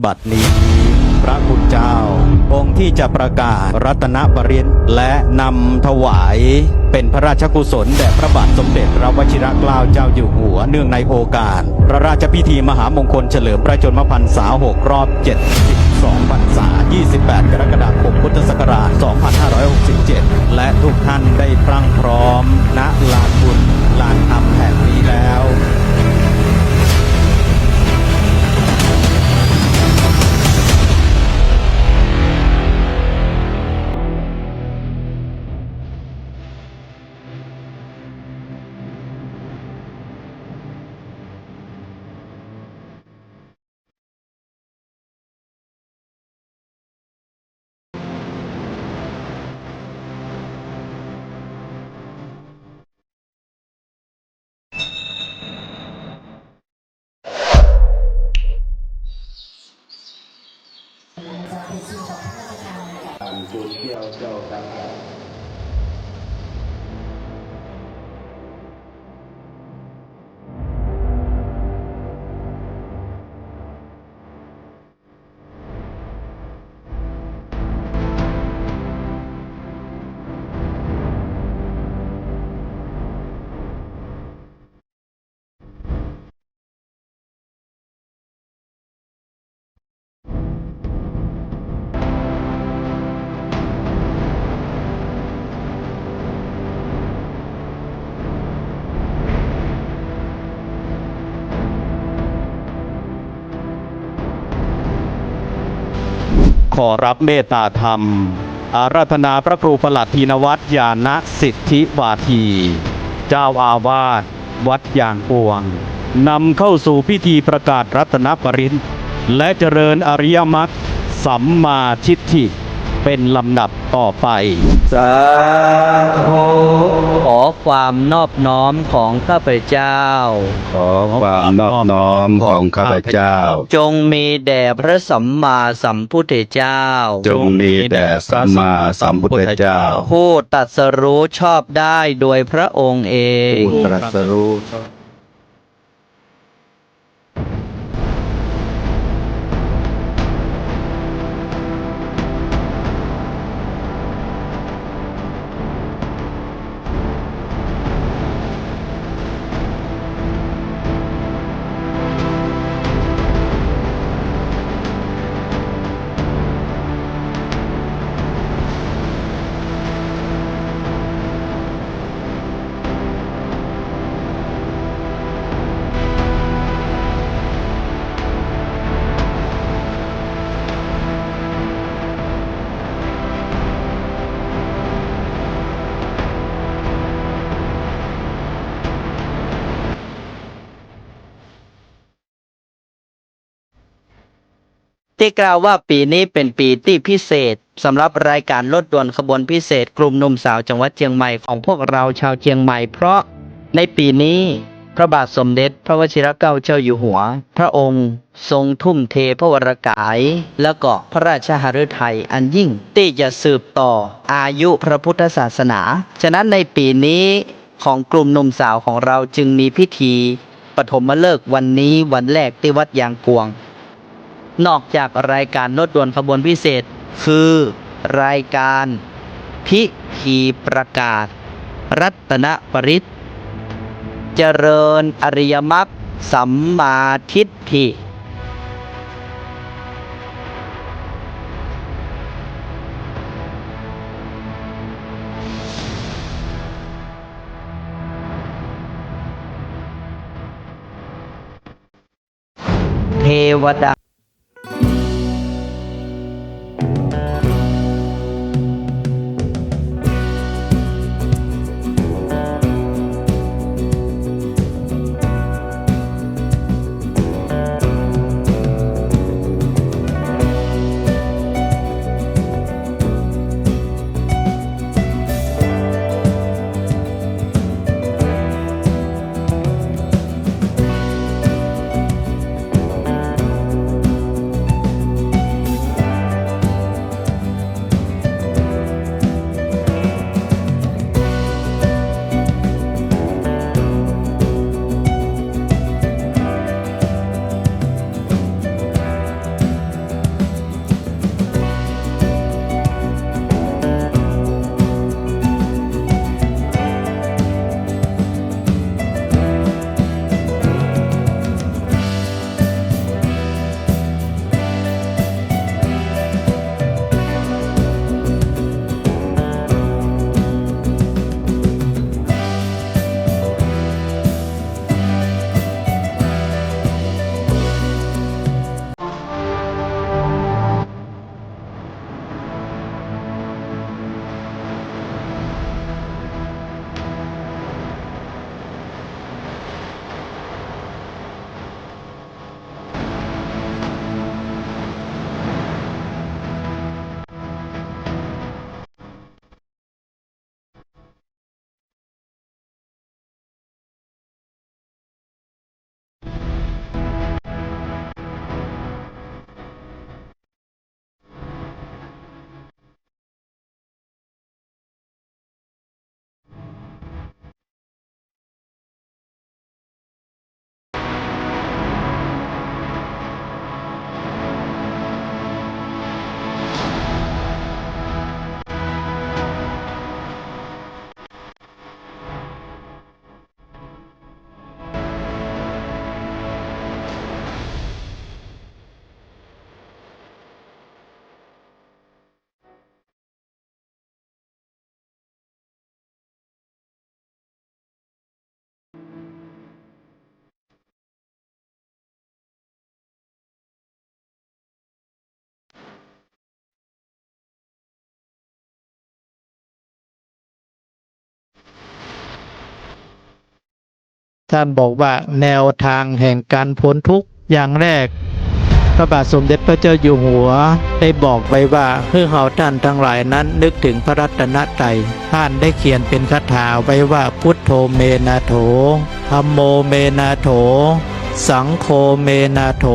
บัดนี้พระคุณเจ้าองค์ที่จะประกาศรัตนปริญและนำถวายเป็นพระราชกุศลแด่พระบาทสมเด็จพระวชิรเกล้าเจ้าอยู่หัวเนื่องในโอกาสพระราชพิธีมหามงคลเฉลิมพระชนมพรรษา6 รอบ 72 พรรษา 28 กรกฎาคม พุทธศักราช 2567 และทุกท่านได้พรั่งพร้อมณลานบุญลานธรรมแห่งนี้แล้วจุดเที่ยวเจ้ากันขอรับเมตตาธรรมอาราธนาพระครูประหลัดธีนวัฒน์ญาณสิทธิวาที เจ้าอาวาสวัดยางปวงนำเข้าสู่พิธีประกาศรัตนปริญและเจริญอริยมรรคสัมมาทิฏฐิเป็นลำดับต่อไปสาธุ ขอความนอบน้อมของข้าพเจ้า ขอความนอบน้อมของข้าพเจ้า จงมีแด่พระสัมมาสัมพุทธเจ้า จงมีแด่สัมมาสัมพุทธเจ้า ผู้ตรัสรู้ชอบได้โดยพระองค์เอง ผู้ตรัสรู้ที่กล่าวว่าปีนี้เป็นปีที่พิเศษสำหรับรายการรถด่วนขบวนพิเศษกลุ่มหนุ่มสาวจังหวัดเชียงใหม่ของพวกเราชาวเชียงใหม่เพราะในปีนี้พระบาทสมเด็จพระวชิรเกล้าเจ้าอยู่หัว พระองค์ทรงทุ่มเทพระวรกาย และก็พระราชหฤทัยอันยิ่งที่จะสืบต่ออายุพระพุทธศาสนา ฉะนั้นในปีนี้ของกลุ่มหนุ่มสาวของเราจึงมีพิธีปฐมฤกษ์วันนี้วันแรกที่วัดยางกวง นอกจากรายการรถด่วนขบวนพิเศษคือรายการพิธีประกาศรัตนปริญเจริญอริยมรรคสัมมาทิฏฐิเทวดา ท่านบอกว่าแนวทางแห่งการพ้นทุกข์อย่างแรก พระบาทสมเด็จพระเจ้าอยู่หัวได้บอกไว้ว่าเพื่อเราท่านทั้งหลายนั้นนึกถึงพระรัตนตรัยท่านได้เขียนเป็นคาถาไว้ว่าพุทโธเมนาโถธัมโมเมนาโถ สังโฆเมนาโถ